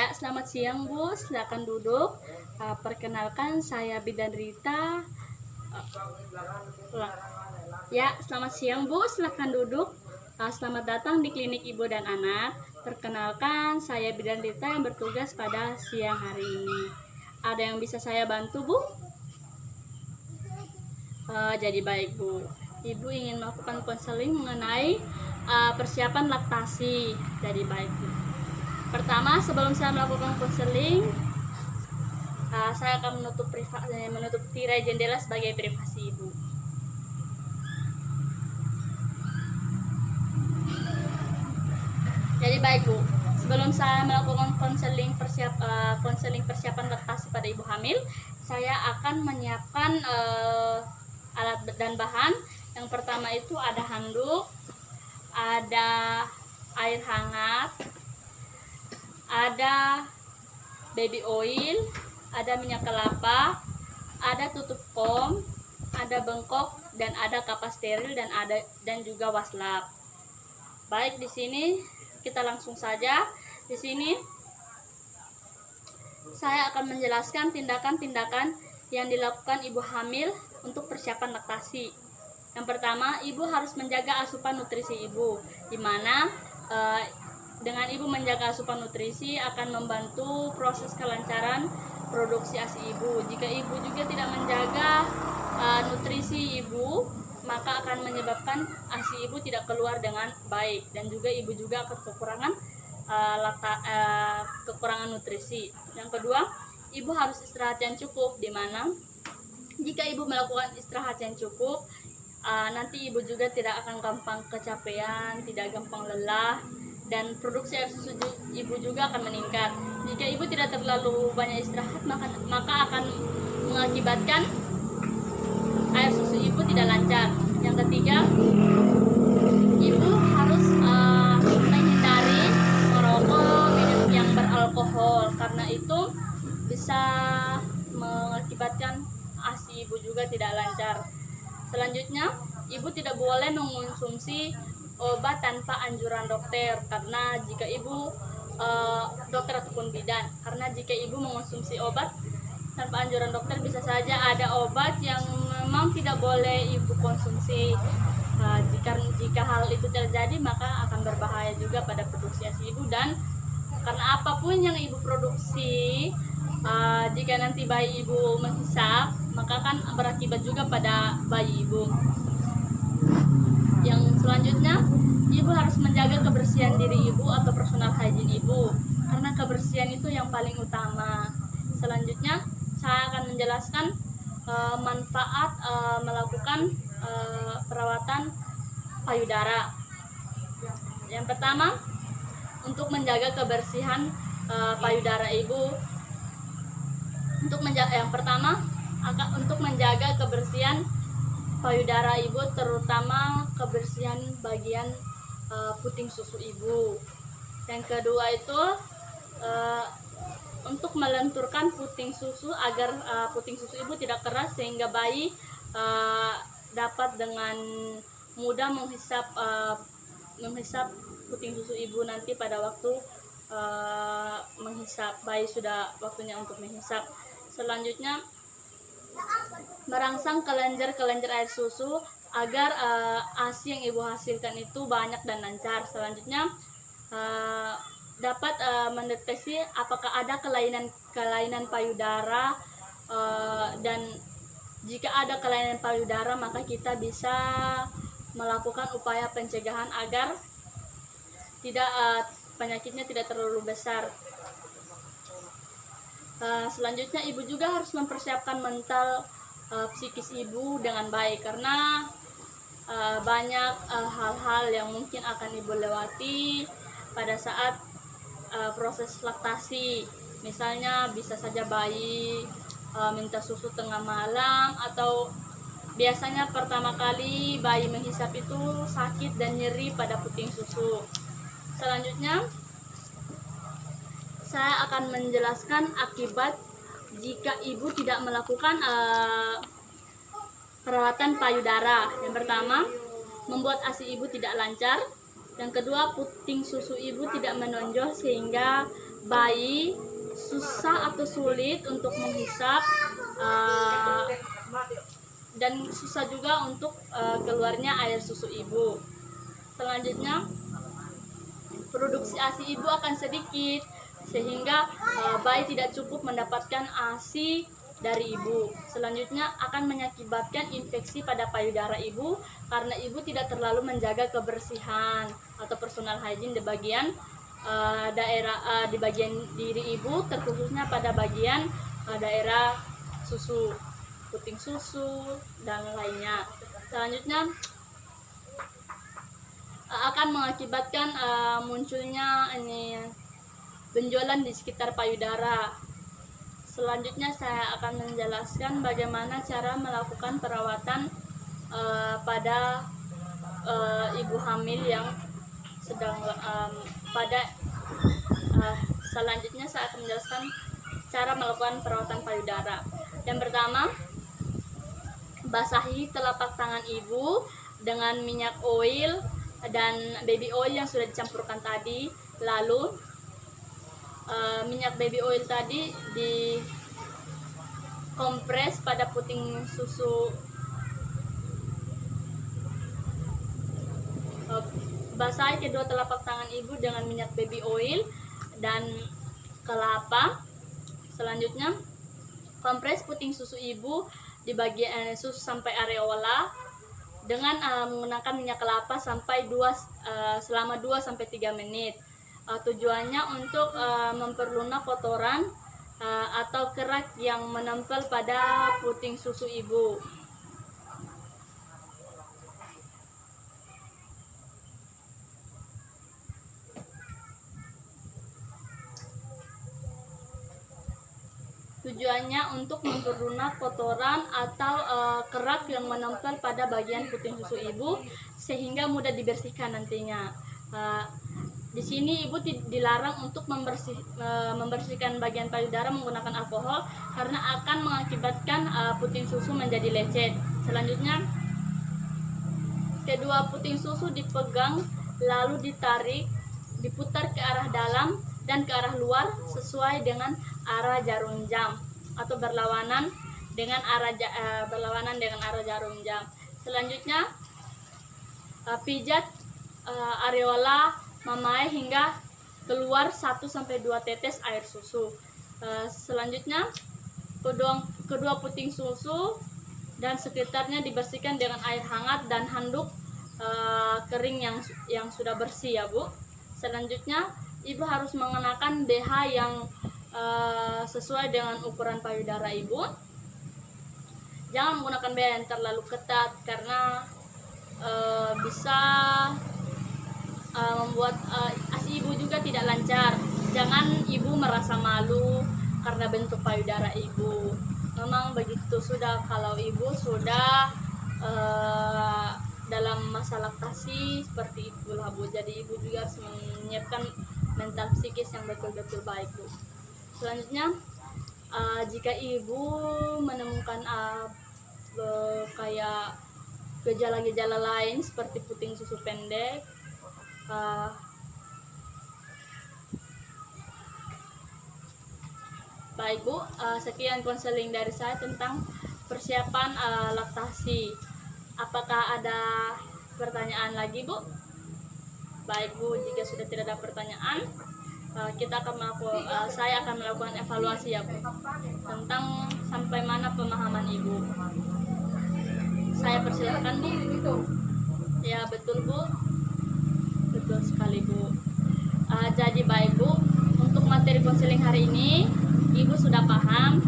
Ya, selamat siang Bu, silakan duduk. Perkenalkan saya Bidan Rita. Ya, selamat siang Bu, silakan duduk. Selamat datang di Klinik Ibu dan Anak. Perkenalkan saya Bidan Rita yang bertugas pada siang hari ini. Ada yang bisa saya bantu Bu? Jadi baik Bu. Ibu ingin melakukan konseling mengenai persiapan laktasi. Jadi baik Bu. Pertama, sebelum saya melakukan konseling, saya akan menutup tirai jendela sebagai privasi Ibu. Jadi baik Bu, sebelum saya melakukan konseling persiapan laktasi pada ibu hamil, saya akan menyiapkan alat dan bahan. Yang pertama itu ada handuk, ada air hangat, ada baby oil, ada minyak kelapa, ada tutup kom, ada bengkok, dan ada kapas steril dan juga waslap. Baik, di sini kita langsung saja. Di sini saya akan menjelaskan tindakan-tindakan yang dilakukan ibu hamil untuk persiapan laktasi. Yang pertama, ibu harus menjaga asupan nutrisi ibu, di mana dengan ibu menjaga asupan nutrisi akan membantu proses kelancaran produksi ASI ibu. Jika ibu juga tidak menjaga nutrisi ibu, maka akan menyebabkan ASI ibu tidak keluar dengan baik, dan juga ibu juga akan kekurangan nutrisi. Yang kedua, ibu harus istirahat yang cukup, di mana jika ibu melakukan istirahat yang cukup, nanti ibu juga tidak akan gampang kecapean, tidak gampang lelah, dan produksi air susu ibu juga akan meningkat. Jika ibu tidak terlalu banyak istirahat, maka akan mengakibatkan air susu ibu tidak lancar. Yang ketiga, ibu harus menghindari merokok, minum yang beralkohol, karena itu bisa mengakibatkan ASI ibu juga tidak lancar. Selanjutnya, ibu tidak boleh mengonsumsi obat tanpa anjuran dokter, karena jika ibu dokter ataupun bidan, karena jika ibu mengonsumsi obat tanpa anjuran dokter, bisa saja ada obat yang memang tidak boleh ibu konsumsi. Jika hal itu terjadi, maka akan berbahaya juga pada produksi ASI ibu, dan karena apapun yang ibu produksi, jika nanti bayi ibu menghisap, maka akan berakibat juga pada bayi ibu. Yang selanjutnya, ibu harus menjaga kebersihan diri ibu atau personal hygiene ibu, karena kebersihan itu yang paling utama. Selanjutnya, saya akan menjelaskan manfaat melakukan perawatan payudara. Yang pertama, untuk menjaga kebersihan payudara ibu. Untuk menjaga kebersihan payudara ibu, terutama kebersihan bagian puting susu ibu. Yang kedua itu untuk melenturkan puting susu agar puting susu ibu tidak keras, sehingga bayi dapat dengan mudah menghisap puting susu ibu nanti pada waktu menghisap. Bayi sudah waktunya untuk menghisap. Selanjutnya, merangsang kelenjar air susu agar ASI yang ibu hasilkan itu banyak dan lancar. Selanjutnya, dapat mendeteksi apakah ada kelainan payudara, dan jika ada kelainan payudara, maka kita bisa melakukan upaya pencegahan agar penyakitnya tidak terlalu besar. Selanjutnya, ibu juga harus mempersiapkan mental psikis ibu dengan baik, karena banyak hal-hal yang mungkin akan ibu lewati pada saat proses laktasi. Misalnya bisa saja bayi minta susu tengah malam, atau biasanya pertama kali bayi menghisap itu sakit dan nyeri pada puting susu. Selanjutnya, saya akan menjelaskan akibat jika ibu tidak melakukan perawatan payudara. Yang pertama, membuat ASI ibu tidak lancar. Yang kedua, puting susu ibu tidak menonjol sehingga bayi susah atau sulit untuk menghisap, dan susah juga untuk keluarnya air susu ibu. Selanjutnya, produksi ASI ibu akan sedikit sehingga bayi tidak cukup mendapatkan ASI dari ibu. Selanjutnya akan mengakibatkan infeksi pada payudara ibu karena ibu tidak terlalu menjaga kebersihan atau personal hygiene di bagian daerah di bagian diri ibu, terkhususnya pada bagian daerah susu, puting susu dan lainnya. Selanjutnya akan mengakibatkan munculnya benjolan di sekitar payudara. Selanjutnya saya akan menjelaskan bagaimana cara melakukan perawatan pada ibu hamil yang sedang selanjutnya saya akan menjelaskan cara melakukan perawatan payudara. Yang pertama, basahi telapak tangan ibu dengan minyak oil dan baby oil yang sudah dicampurkan tadi. Lalu minyak baby oil tadi di kompres pada puting susu. Basahi kedua telapak tangan ibu dengan minyak baby oil dan kelapa. Selanjutnya kompres puting susu ibu di bagian susu sampai areola dengan menggunakan minyak kelapa selama 2-3 menit. Tujuannya untuk memperlunak kotoran atau kerak yang menempel pada puting susu ibu. Tujuannya untuk memperlunak kotoran atau kerak yang menempel pada bagian puting susu ibu sehingga mudah dibersihkan nantinya. Di sini ibu dilarang untuk membersihkan bagian payudara menggunakan alkohol karena akan mengakibatkan puting susu menjadi lecet. Selanjutnya, kedua puting susu dipegang lalu ditarik, diputar ke arah dalam dan ke arah luar sesuai dengan arah jarum jam atau berlawanan dengan arah jarum jam. Selanjutnya, pijat areola mamae hingga keluar 1-2 tetes air susu. Selanjutnya, kedua puting susu dan sekitarnya dibersihkan dengan air hangat dan handuk kering yang sudah bersih ya Bu. Selanjutnya, ibu harus mengenakan BH yang sesuai dengan ukuran payudara ibu. Jangan menggunakan BH yang terlalu ketat karena bisa membuat ASI ibu juga tidak lancar. Jangan ibu merasa malu karena bentuk payudara ibu. Memang begitu sudah kalau ibu sudah dalam masa laktasi seperti itulah Bu. Jadi ibu juga harus menyiapkan mental psikis yang betul-betul baik Bu. Selanjutnya, jika ibu menemukan kayak gejala-gejala lain seperti puting susu pendek, baik Bu, sekian konseling dari saya tentang persiapan laktasi. Apakah ada pertanyaan lagi Bu? Baik Bu, jika sudah tidak ada pertanyaan, saya akan melakukan evaluasi ya Bu tentang sampai mana pemahaman ibu. Saya persilahkan Bu. Ya betul Bu, betul sekali Bu. Jadi baik Bu, untuk materi konseling hari ini ibu sudah paham